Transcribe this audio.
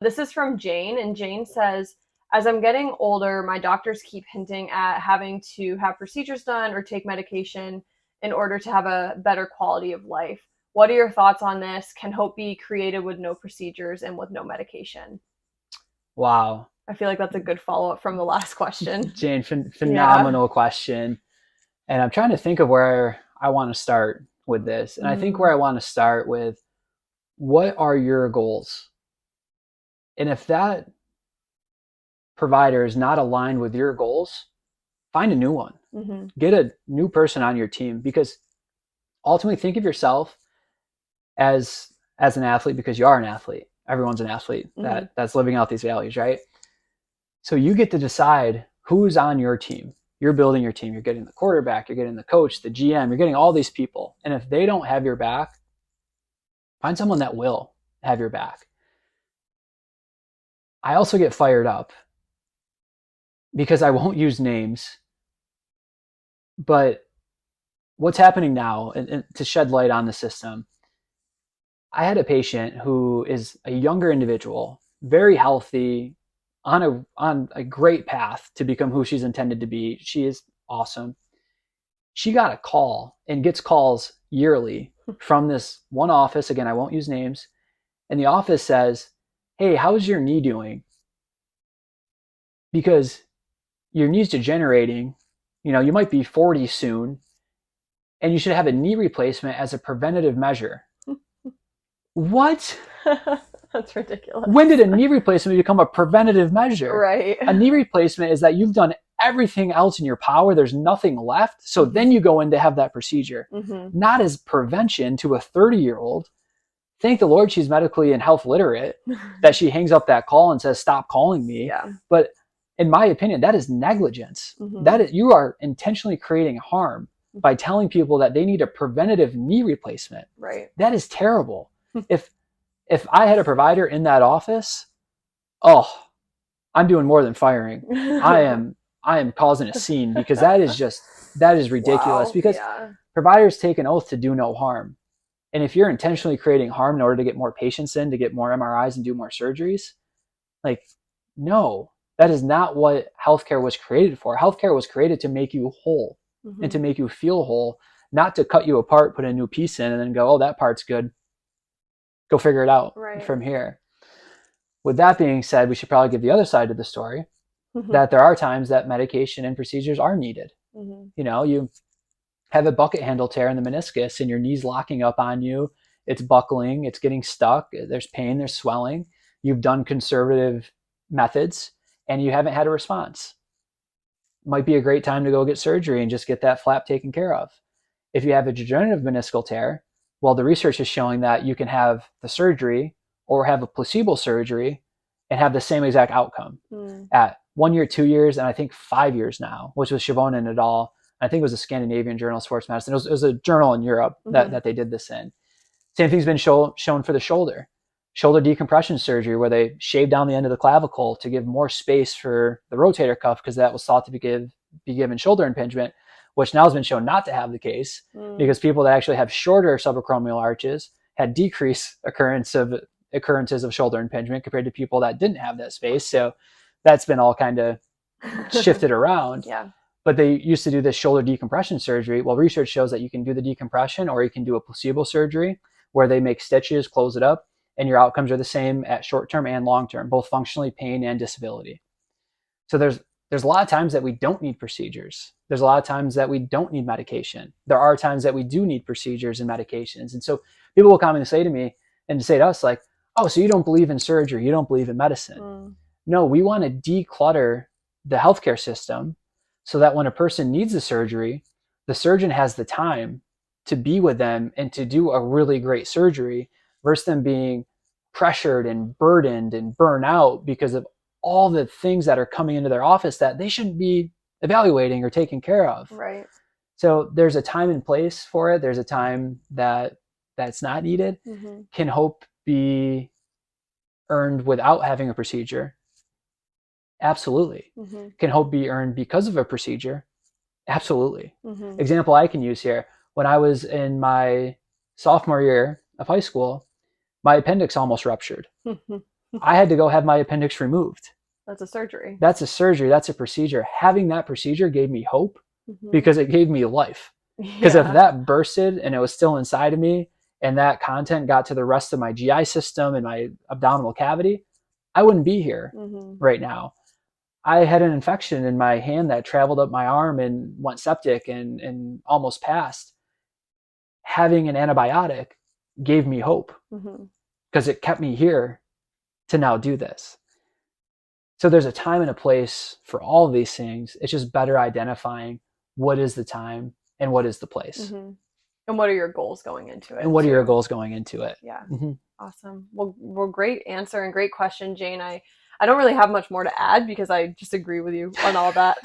This is from Jane, and Jane says, as I'm getting older, my doctors keep hinting at having to have procedures done or take medication in order to have a better quality of life. What are your thoughts on this? Can hope be created with no procedures and with no medication? Wow. I feel like that's a good follow up from the last question. Jane, Yeah. phenomenal question. And I'm trying to think of where I want to start with this. And I think Mm, where I want to start with, what are your goals? And if that provider is not aligned with your goals, find a new one. mm-hmm. Get a new person on your team, because ultimately think of yourself as an athlete, because you are an athlete. Everyone's an athlete Mm-hmm. that's living out these values, right? So you get to decide who's on your team. You're building your team. You're getting the quarterback, you're getting the coach, the GM, you're getting all these people. And if they don't have your back, find someone that will have your back. I also get fired up because I won't use names, but what's happening now, and to shed light on the system, I had a patient who is a younger individual, very healthy, on a great path to become who she's intended to be. She is awesome. She got a call and gets calls yearly from this one office. Again, I won't use names. And the office says, "Hey, how's your knee doing? Because your knee's degenerating. You might be 40 soon, and you should have a knee replacement as a preventative measure." What? That's ridiculous. When did a knee replacement become a preventative measure? Right. A knee replacement is that you've done everything else in your power, there's nothing left, so Mm-hmm. then you go in to have that procedure. Mm-hmm. Not as prevention to a 30-year-old. Thank the Lord she's medically and health literate, that she hangs up that call and says, "Stop calling me." Yeah. But in my opinion, that is negligence. Mm-hmm. That is, you are intentionally creating harm by telling people that they need a preventative knee replacement. Right. That is terrible. If if I had a provider in that office, oh, I'm doing more than firing. I am I am causing a scene, because that is ridiculous, Wow. because Yeah. providers take an oath to do no harm. And if you're intentionally creating harm in order to get more patients in, to get more MRIs and do more surgeries, like, no, that is not what healthcare was created for. Healthcare was created to make you whole and Mm-hmm. to make you feel whole, not to cut you apart, put a new piece in, and then go, "Oh, that part's good. Go figure it out Right. from here." With that being said, we should probably give the other side of the story, Mm-hmm. that there are times that medication and procedures are needed. Mm-hmm. You have a bucket handle tear in the meniscus and your knee's locking up on you. It's buckling, it's getting stuck, there's pain, there's swelling. You've done conservative methods and you haven't had a response. Might be a great time to go get surgery and just get that flap taken care of. If you have a degenerative meniscal tear, well, the research is showing that you can have the surgery or have a placebo surgery and have the same exact outcome Mm. at 1 year, 2 years, and I think 5 years now, which was Chabon and Nadal. I think it was a Scandinavian Journal of Sports Medicine. It was a journal in Europe that, Mm-hmm. that they did this in. Same thing's been shown for the shoulder decompression surgery, where they shaved down the end of the clavicle to give more space for the rotator cuff, because that was thought to be given shoulder impingement, which now has been shown not to have the case, Mm. because people that actually have shorter subacromial arches had decreased occurrences of shoulder impingement compared to people that didn't have that space. So that's been all kind of shifted around. Yeah. But they used to do this shoulder decompression surgery. Well, research shows that you can do the decompression or you can do a placebo surgery, where they make stitches, close it up, and your outcomes are the same at short term and long term, both functionally, pain, and disability. So there's a lot of times that we don't need procedures. There's a lot of times that we don't need medication. There are times that we do need procedures and medications. And so people will come and say to me and say to us, like, "Oh, so you don't believe in surgery, you don't believe in medicine." Mm. No, we want to declutter the healthcare system so that when a person needs a surgery, the surgeon has the time to be with them and to do a really great surgery, versus them being pressured and burdened and burnt out because of all the things that are coming into their office that they shouldn't be evaluating or taking care of. Right. So there's a time and place for it. There's a time that's not needed. Mm-hmm. Can hope be earned without having a procedure? Absolutely. Mm-hmm. Can hope be earned because of a procedure? Absolutely. Mm-hmm. Example I can use here: when I was in my sophomore year of high school, my appendix almost ruptured. I had to go have my appendix removed. That's a surgery. That's a surgery. That's a procedure. Having that procedure gave me hope because it gave me life. Because if that bursted and it was still inside of me and that content got to the rest of my GI system and my abdominal cavity, I wouldn't be here right now. I had an infection in my hand that traveled up my arm and went septic and almost passed. Having an antibiotic gave me hope because it kept me here to now do this. So there's a time and a place for all of these things. It's just better identifying what is the time and what is the place. And what are your goals going into it? And what are your goals going into it? Yeah. Awesome. Well, great answer and great question, Jane. I don't really have much more to add because I just agree with you on all that.